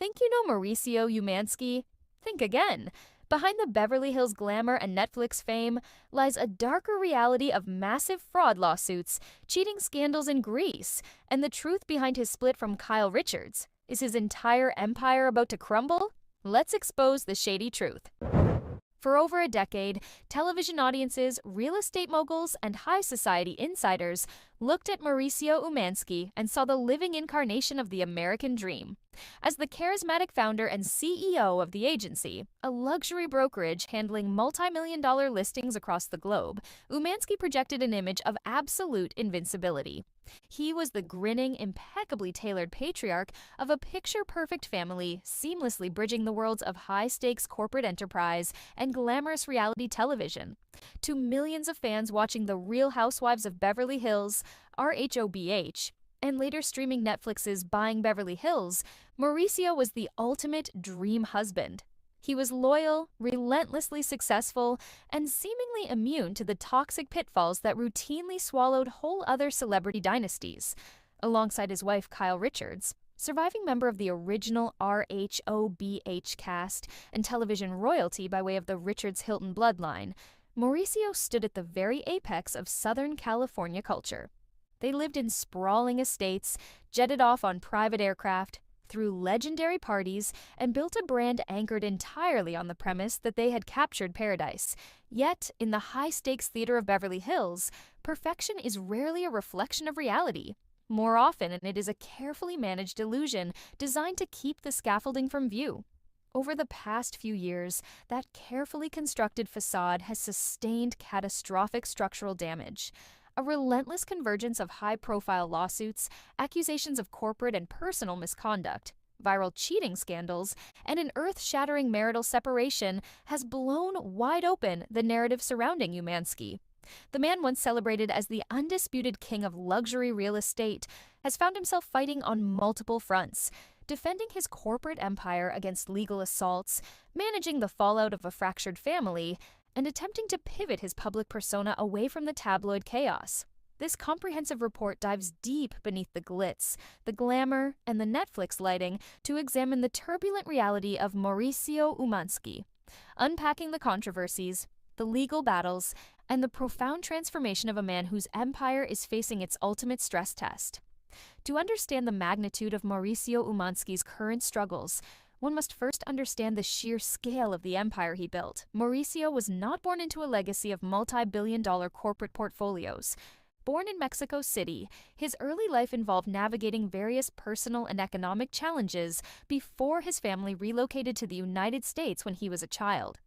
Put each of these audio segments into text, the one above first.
Think you know Mauricio Umansky? Think again. Behind the Beverly Hills glamour and Netflix fame lies a darker reality of massive fraud lawsuits, cheating scandals in Greece, and the truth behind his split from Kyle Richards. Is his entire empire about to crumble? Let's expose the shady truth. For over a decade, television audiences, real estate moguls, and high society insiders looked at Mauricio Umansky and saw the living incarnation of the American dream. As the charismatic founder and CEO of the agency, a luxury brokerage handling multi-million-dollar listings across the globe, Umansky projected an image of absolute invincibility. He was the grinning, impeccably tailored patriarch of a picture-perfect family, seamlessly bridging the worlds of high-stakes corporate enterprise and glamorous reality television. To millions of fans watching The Real Housewives of Beverly Hills, RHOBH, and later streaming Netflix's Buying Beverly Hills, Mauricio was the ultimate dream husband. He was loyal, relentlessly successful, and seemingly immune to the toxic pitfalls that routinely swallowed whole other celebrity dynasties. Alongside his wife Kyle Richards, surviving member of the original RHOBH cast and television royalty by way of the Richards-Hilton bloodline, Mauricio stood at the very apex of Southern California culture. They lived in sprawling estates, jetted off on private aircraft, threw legendary parties, and built a brand anchored entirely on the premise that they had captured paradise. Yet, in the high-stakes theater of Beverly Hills, perfection is rarely a reflection of reality. More often, it is a carefully managed illusion designed to keep the scaffolding from view. Over the past few years, that carefully constructed facade has sustained catastrophic structural damage. A relentless convergence of high-profile lawsuits, accusations of corporate and personal misconduct, viral cheating scandals, and an earth-shattering marital separation has blown wide open the narrative surrounding Umansky. The man once celebrated as the undisputed king of luxury real estate has found himself fighting on multiple fronts, defending his corporate empire against legal assaults, managing the fallout of a fractured family, and attempting to pivot his public persona away from the tabloid chaos. This comprehensive report dives deep beneath the glitz, the glamour, and the Netflix lighting to examine the turbulent reality of Mauricio Umansky, unpacking the controversies, the legal battles, and the profound transformation of a man whose empire is facing its ultimate stress test. To understand the magnitude of Mauricio Umansky's current struggles, one must first understand the sheer scale of the empire he built. Mauricio was not born into a legacy of multi-billion-dollar corporate portfolios. Born in Mexico City, his early life involved navigating various personal and economic challenges before his family relocated to the United States when he was a child.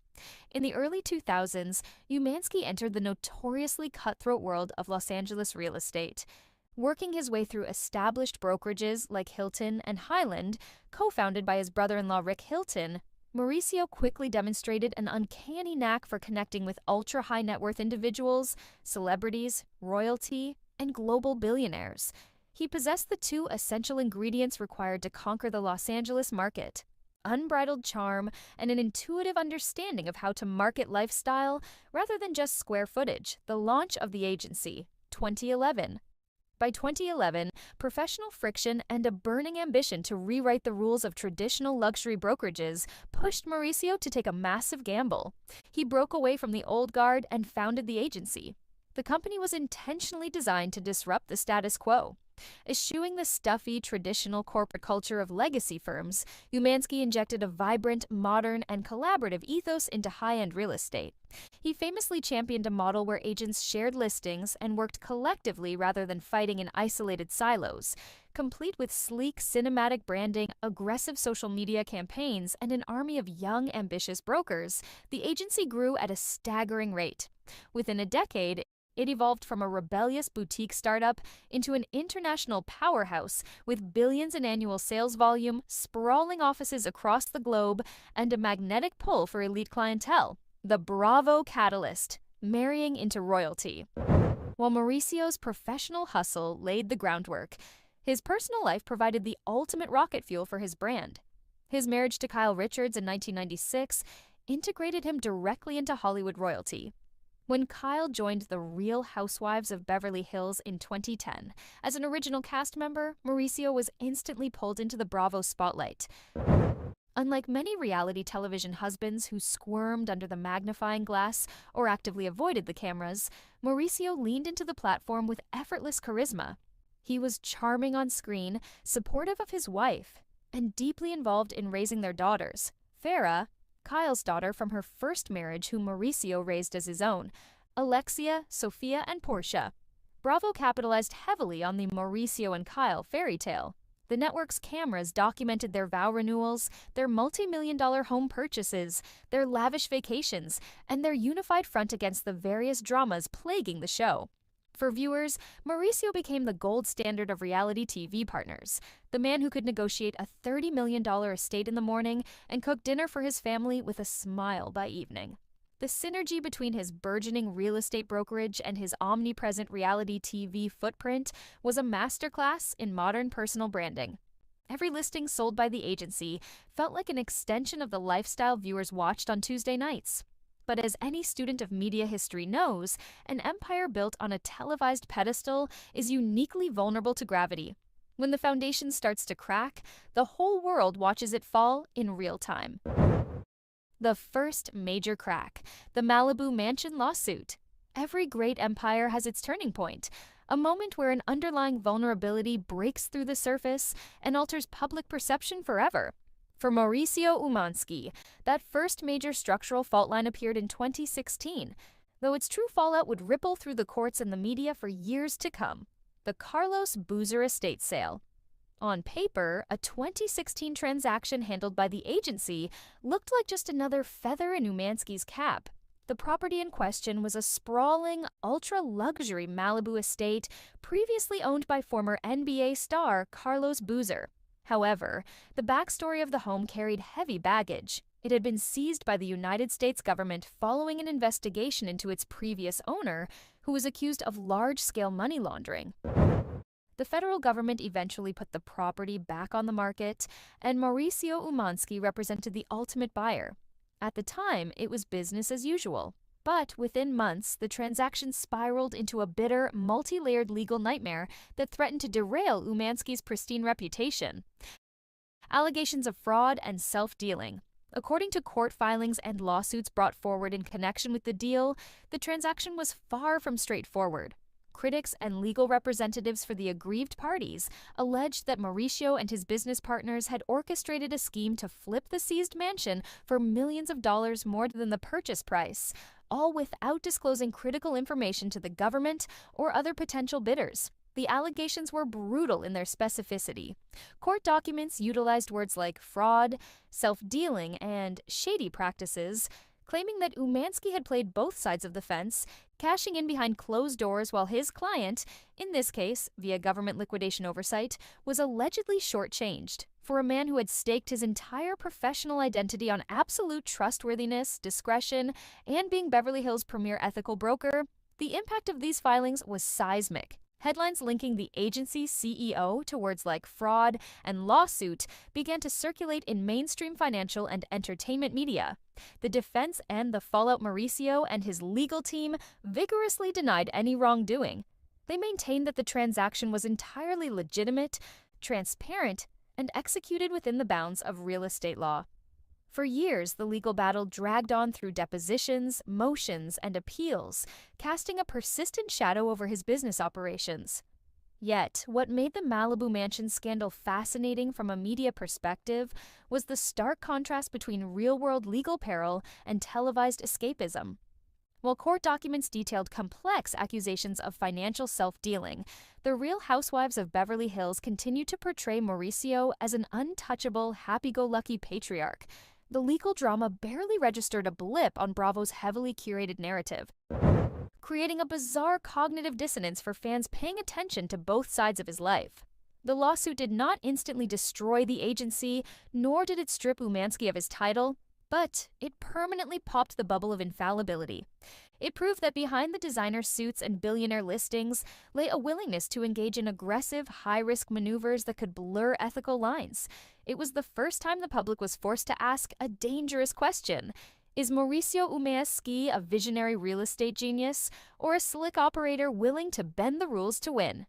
In the early 2000s, Umansky entered the notoriously cutthroat world of Los Angeles real estate. Working his way through established brokerages like Hilton and Highland, co-founded by his brother-in-law Rick Hilton, Mauricio quickly demonstrated an uncanny knack for connecting with ultra-high net worth individuals, celebrities, royalty, and global billionaires. He possessed the two essential ingredients required to conquer the Los Angeles market: unbridled charm and an intuitive understanding of how to market lifestyle rather than just square footage. The launch of the agency, 2011. By 2011, professional friction and a burning ambition to rewrite the rules of traditional luxury brokerages pushed Mauricio to take a massive gamble. He broke away from the old guard and founded the agency. The company was intentionally designed to disrupt the status quo. Eschewing the stuffy, traditional corporate culture of legacy firms, Umansky injected a vibrant, modern, and collaborative ethos into high-end real estate. He famously championed a model where agents shared listings and worked collectively rather than fighting in isolated silos. Complete with sleek cinematic branding, aggressive social media campaigns, and an army of young, ambitious brokers, the agency grew at a staggering rate. Within a decade, it evolved from a rebellious boutique startup into an international powerhouse with billions in annual sales volume, sprawling offices across the globe, and a magnetic pull for elite clientele. The Bravo catalyst, marrying into royalty. While Mauricio's professional hustle laid the groundwork, his personal life provided the ultimate rocket fuel for his brand. His marriage to Kyle Richards in 1996 integrated him directly into Hollywood royalty. When Kyle joined the Real Housewives of Beverly Hills in 2010, as an original cast member, Mauricio was instantly pulled into the Bravo spotlight. Unlike many reality television husbands who squirmed under the magnifying glass or actively avoided the cameras, Mauricio leaned into the platform with effortless charisma. He was charming on screen, supportive of his wife, and deeply involved in raising their daughters. Farrah, Kyle's daughter from her first marriage whom Mauricio raised as his own, Alexia, Sophia, and Portia. Bravo capitalized heavily on the Mauricio and Kyle fairy tale. The network's cameras documented their vow renewals, their multi-million-dollar home purchases, their lavish vacations, and their unified front against the various dramas plaguing the show. For viewers, Mauricio became the gold standard of reality TV partners, the man who could negotiate a $30 million estate in the morning and cook dinner for his family with a smile by evening. The synergy between his burgeoning real estate brokerage and his omnipresent reality TV footprint was a masterclass in modern personal branding. Every listing sold by the agency felt like an extension of the lifestyle viewers watched on Tuesday nights. But as any student of media history knows, an empire built on a televised pedestal is uniquely vulnerable to gravity. When the foundation starts to crack, the whole world watches it fall in real time. The first major crack, the Malibu mansion lawsuit. Every great empire has its turning point, a moment where an underlying vulnerability breaks through the surface and alters public perception forever. For Mauricio Umansky, that first major structural fault line appeared in 2016, though its true fallout would ripple through the courts and the media for years to come. The Carlos Boozer estate sale. On paper, a 2016 transaction handled by the agency looked like just another feather in Umansky's cap. The property in question was a sprawling, ultra-luxury Malibu estate previously owned by former NBA star Carlos Boozer. However, the backstory of the home carried heavy baggage. It had been seized by the United States government following an investigation into its previous owner, who was accused of large-scale money laundering. The federal government eventually put the property back on the market, and Mauricio Umansky represented the ultimate buyer. At the time, it was business as usual. But within months, the transaction spiraled into a bitter, multi-layered legal nightmare that threatened to derail Umansky's pristine reputation. Allegations of fraud and self-dealing. According to court filings and lawsuits brought forward in connection with the deal, the transaction was far from straightforward. Critics and legal representatives for the aggrieved parties alleged that Mauricio and his business partners had orchestrated a scheme to flip the seized mansion for millions of dollars more than the purchase price, all without disclosing critical information to the government or other potential bidders. The allegations were brutal in their specificity. Court documents utilized words like fraud, self-dealing, and shady practices, claiming that Umansky had played both sides of the fence, cashing in behind closed doors while his client, in this case via government liquidation oversight, was allegedly shortchanged. For a man who had staked his entire professional identity on absolute trustworthiness, discretion, and being Beverly Hills' premier ethical broker, the impact of these filings was seismic. Headlines linking the agency's CEO to words like fraud and lawsuit began to circulate in mainstream financial and entertainment media. The defense and the fallout Mauricio and his legal team vigorously denied any wrongdoing. They maintained that the transaction was entirely legitimate, transparent, and executed within the bounds of real estate law. For years, the legal battle dragged on through depositions, motions, and appeals, casting a persistent shadow over his business operations. Yet, what made the Malibu mansion scandal fascinating from a media perspective was the stark contrast between real-world legal peril and televised escapism. While court documents detailed complex accusations of financial self-dealing, the Real Housewives of Beverly Hills continued to portray Mauricio as an untouchable, happy-go-lucky patriarch. The legal drama barely registered a blip on Bravo's heavily curated narrative, creating a bizarre cognitive dissonance for fans paying attention to both sides of his life. The lawsuit did not instantly destroy the agency, nor did it strip Umansky of his title, but it permanently popped the bubble of infallibility. It proved that behind the designer suits and billionaire listings lay a willingness to engage in aggressive, high-risk maneuvers that could blur ethical lines. It was the first time the public was forced to ask a dangerous question. Is Mauricio Umañski a visionary real estate genius or a slick operator willing to bend the rules to win?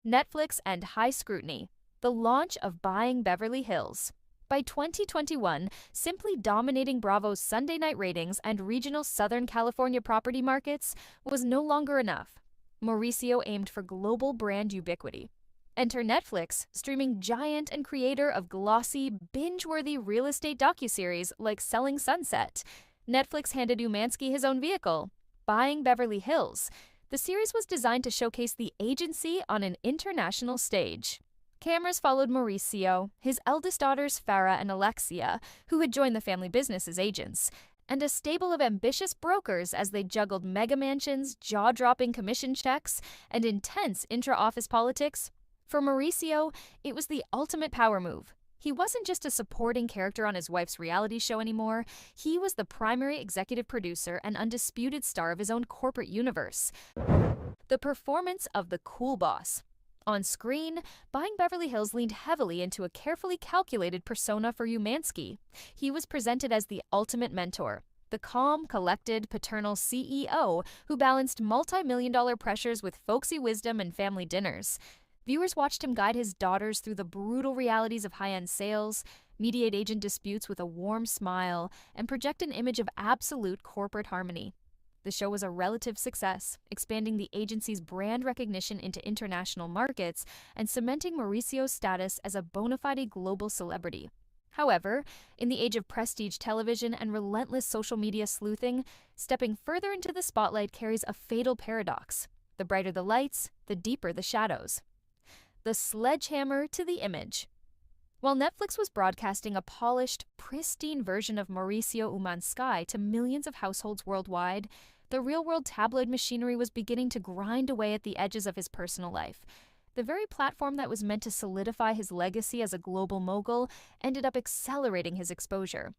Netflix and high scrutiny. The launch of Buying Beverly Hills. By 2021, simply dominating Bravo's Sunday night ratings and regional Southern California property markets was no longer enough. Mauricio aimed for global brand ubiquity. Enter Netflix, streaming giant and creator of glossy, binge-worthy real estate docuseries like Selling Sunset. Netflix handed Umañski his own vehicle, Buying Beverly Hills. The series was designed to showcase the agency on an international stage. Cameras followed Mauricio, his eldest daughters Farah and Alexia, who had joined the family business as agents, and a stable of ambitious brokers as they juggled mega mansions, jaw-dropping commission checks, and intense intra-office politics. For Mauricio, it was the ultimate power move. He wasn't just a supporting character on his wife's reality show anymore, he was the primary executive producer and undisputed star of his own corporate universe. The performance of the cool boss. On screen, Buying Beverly Hills leaned heavily into a carefully calculated persona for Umañski. He was presented as the ultimate mentor, the calm, collected, paternal CEO who balanced multi-million-dollar pressures with folksy wisdom and family dinners. Viewers watched him guide his daughters through the brutal realities of high-end sales, mediate agent disputes with a warm smile, and project an image of absolute corporate harmony. The show was a relative success, expanding the agency's brand recognition into international markets and cementing Mauricio's status as a bona fide global celebrity. However, in the age of prestige television and relentless social media sleuthing, stepping further into the spotlight carries a fatal paradox. The brighter the lights, the deeper the shadows. The sledgehammer to the image. While Netflix was broadcasting a polished, pristine version of Mauricio Umañski to millions of households worldwide, the real-world tabloid machinery was beginning to grind away at the edges of his personal life. The very platform that was meant to solidify his legacy as a global mogul ended up accelerating his exposure.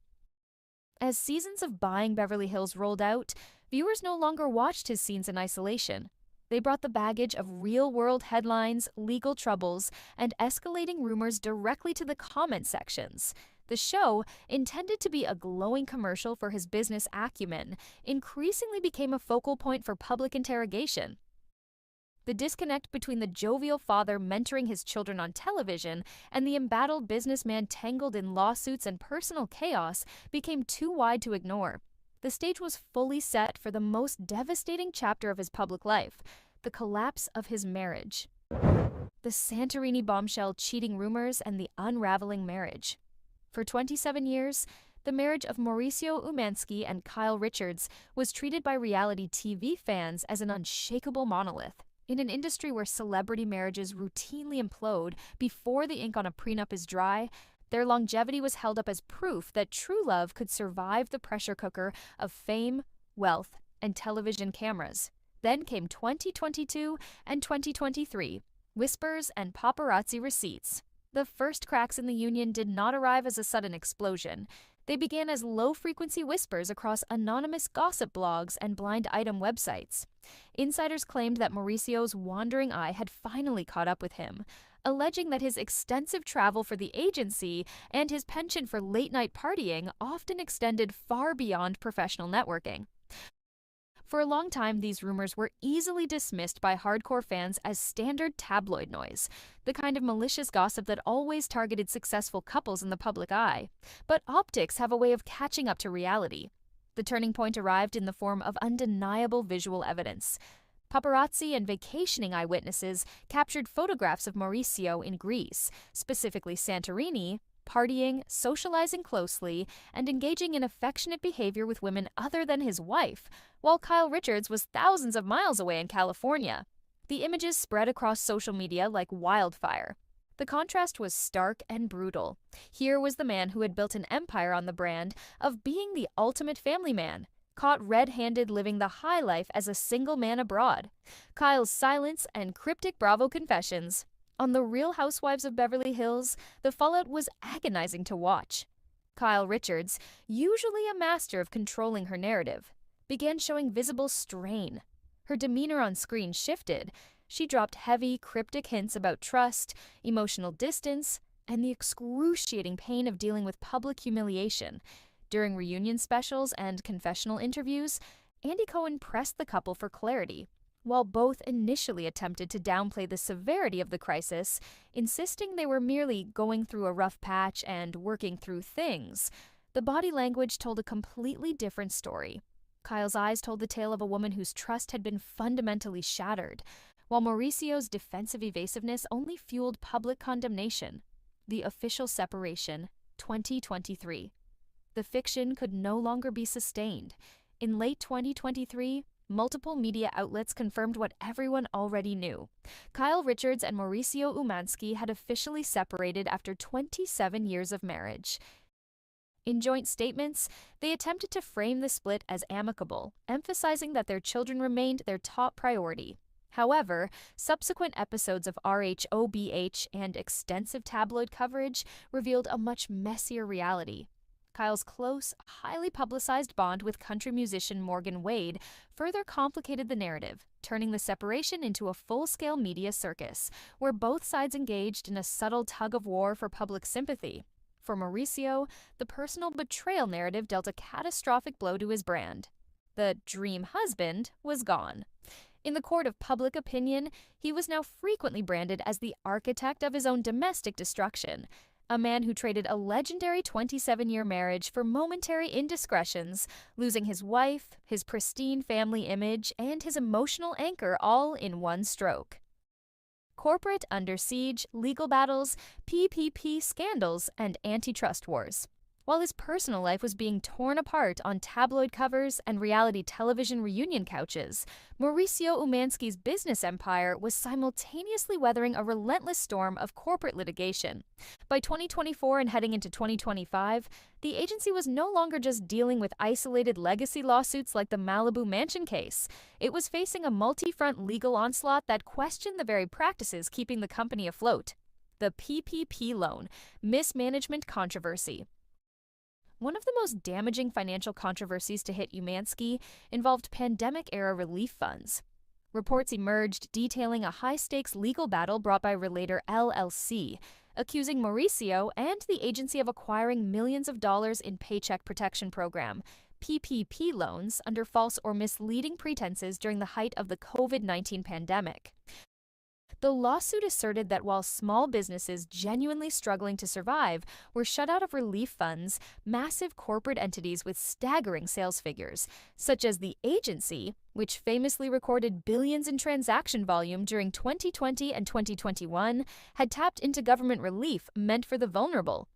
As seasons of Buying Beverly Hills rolled out, viewers no longer watched his scenes in isolation. They brought the baggage of real-world headlines, legal troubles, and escalating rumors directly to the comment sections. The show, intended to be a glowing commercial for his business acumen, increasingly became a focal point for public interrogation. The disconnect between the jovial father mentoring his children on television and the embattled businessman tangled in lawsuits and personal chaos became too wide to ignore. The stage was fully set for the most devastating chapter of his public life, the collapse of his marriage. The Santorini bombshell cheating rumors and the unraveling marriage. For 27 years, the marriage of Mauricio Umañski and Kyle Richards was treated by reality TV fans as an unshakable monolith. In an industry where celebrity marriages routinely implode before the ink on a prenup is dry, their longevity was held up as proof that true love could survive the pressure cooker of fame, wealth, and television cameras. Then came 2022 and 2023, whispers and paparazzi receipts. The first cracks in the union did not arrive as a sudden explosion. They began as low-frequency whispers across anonymous gossip blogs and blind item websites. Insiders claimed that Mauricio's wandering eye had finally caught up with him, alleging that his extensive travel for the agency and his penchant for late-night partying often extended far beyond professional networking. For a long time, these rumors were easily dismissed by hardcore fans as standard tabloid noise, the kind of malicious gossip that always targeted successful couples in the public eye. But optics have a way of catching up to reality. The turning point arrived in the form of undeniable visual evidence. Paparazzi and vacationing eyewitnesses captured photographs of Mauricio in Greece, specifically Santorini, partying, socializing closely, and engaging in affectionate behavior with women other than his wife, while Kyle Richards was thousands of miles away in California. The images spread across social media like wildfire. The contrast was stark and brutal. Here was the man who had built an empire on the brand of being the ultimate family man, caught red-handed living the high life as a single man abroad. Kyle's silence and cryptic Bravo confessions. On The Real Housewives of Beverly Hills, the fallout was agonizing to watch. Kyle Richards, usually a master of controlling her narrative, began showing visible strain. Her demeanor on screen shifted. She dropped heavy, cryptic hints about trust, emotional distance, and the excruciating pain of dealing with public humiliation. During reunion specials and confessional interviews, Andy Cohen pressed the couple for clarity. While both initially attempted to downplay the severity of the crisis, insisting they were merely going through a rough patch and working through things, the body language told a completely different story. Kyle's eyes told the tale of a woman whose trust had been fundamentally shattered, while Mauricio's defensive evasiveness only fueled public condemnation. The official separation, 2023. The fiction could no longer be sustained. In late 2023, multiple media outlets confirmed what everyone already knew. Kyle Richards and Mauricio Umansky had officially separated after 27 years of marriage. In joint statements, they attempted to frame the split as amicable, emphasizing that their children remained their top priority. However, subsequent episodes of RHOBH and extensive tabloid coverage revealed a much messier reality. Kyle's close, highly publicized bond with country musician Morgan Wade further complicated the narrative, turning the separation into a full-scale media circus, where both sides engaged in a subtle tug-of-war for public sympathy. For Mauricio, the personal betrayal narrative dealt a catastrophic blow to his brand. The dream husband was gone. In the court of public opinion, he was now frequently branded as the architect of his own domestic destruction, a man who traded a legendary 27-year marriage for momentary indiscretions, losing his wife, his pristine family image, and his emotional anchor all in one stroke. Corporate under siege, legal battles, PPP scandals, and antitrust wars. While his personal life was being torn apart on tabloid covers and reality television reunion couches, Mauricio Umansky's business empire was simultaneously weathering a relentless storm of corporate litigation. By 2024 and heading into 2025, the agency was no longer just dealing with isolated legacy lawsuits like the Malibu Mansion case. It was facing a multi-front legal onslaught that questioned the very practices keeping the company afloat. The PPP loan mismanagement controversy. One of the most damaging financial controversies to hit Umansky involved pandemic-era relief funds. Reports emerged detailing a high-stakes legal battle brought by Relator LLC, accusing Mauricio and the agency of acquiring millions of dollars in Paycheck Protection Program, PPP loans, under false or misleading pretenses during the height of the COVID-19 pandemic. The lawsuit asserted that while small businesses genuinely struggling to survive were shut out of relief funds, massive corporate entities with staggering sales figures, such as the agency, which famously recorded billions in transaction volume during 2020 and 2021, had tapped into government relief meant for the vulnerable.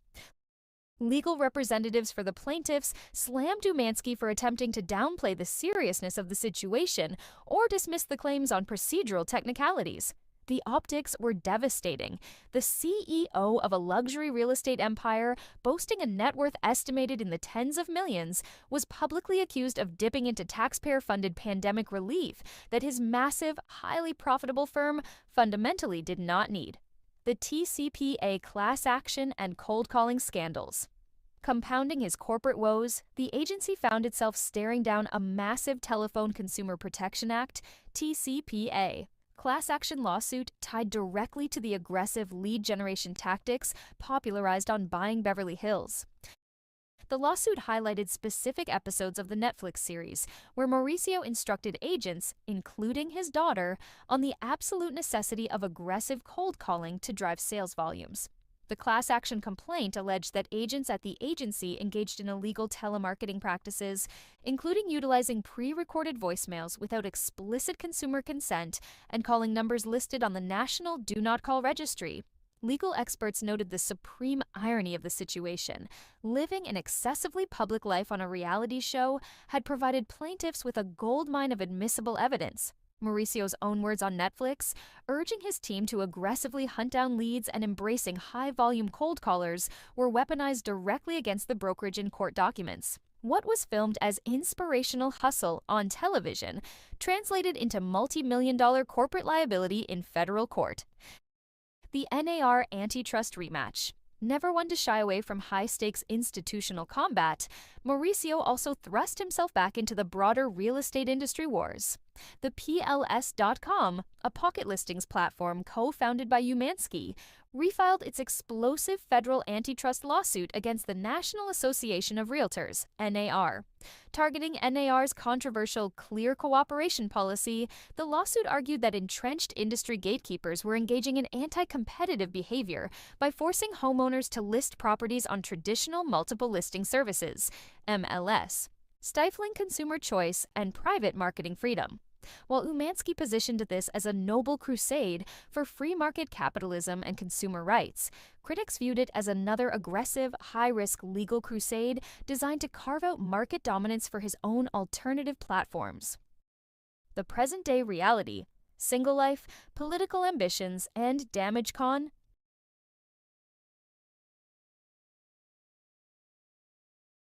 Legal representatives for the plaintiffs slammed Umansky for attempting to downplay the seriousness of the situation or dismiss the claims on procedural technicalities. The optics were devastating. The CEO of a luxury real estate empire, boasting a net worth estimated in the tens of millions, was publicly accused of dipping into taxpayer-funded pandemic relief that his massive, highly profitable firm fundamentally did not need. The TCPA class action and cold calling scandals. Compounding his corporate woes, the agency found itself staring down a massive Telephone Consumer Protection Act, TCPA, class action lawsuit tied directly to the aggressive lead generation tactics popularized on Buying Beverly Hills. The lawsuit highlighted specific episodes of the Netflix series, where Mauricio instructed agents, including his daughter, on the absolute necessity of aggressive cold calling to drive sales volumes. The class action complaint alleged that agents at the agency engaged in illegal telemarketing practices, including utilizing pre-recorded voicemails without explicit consumer consent and calling numbers listed on the National Do Not Call Registry. Legal experts noted the supreme irony of the situation. Living an excessively public life on a reality show had provided plaintiffs with a goldmine of admissible evidence. Mauricio's own words on Netflix, urging his team to aggressively hunt down leads and embracing high-volume cold callers, were weaponized directly against the brokerage in court documents. What was filmed as inspirational hustle on television translated into multi-million-dollar corporate liability in federal court. The NAR antitrust rematch. Never one to shy away from high-stakes institutional combat, Mauricio also thrust himself back into the broader real estate industry wars. The PLS.com, a pocket listings platform co-founded by Umansky, refiled its explosive federal antitrust lawsuit against the National Association of Realtors, NAR. Targeting NAR's controversial clear cooperation policy, the lawsuit argued that entrenched industry gatekeepers were engaging in anti-competitive behavior by forcing homeowners to list properties on traditional multiple listing services, MLS, stifling consumer choice and private marketing freedom. While Umansky positioned this as a noble crusade for free market capitalism and consumer rights, critics viewed it as another aggressive, high-risk legal crusade designed to carve out market dominance for his own alternative platforms. The present-day reality, single life, political ambitions, and DamageCon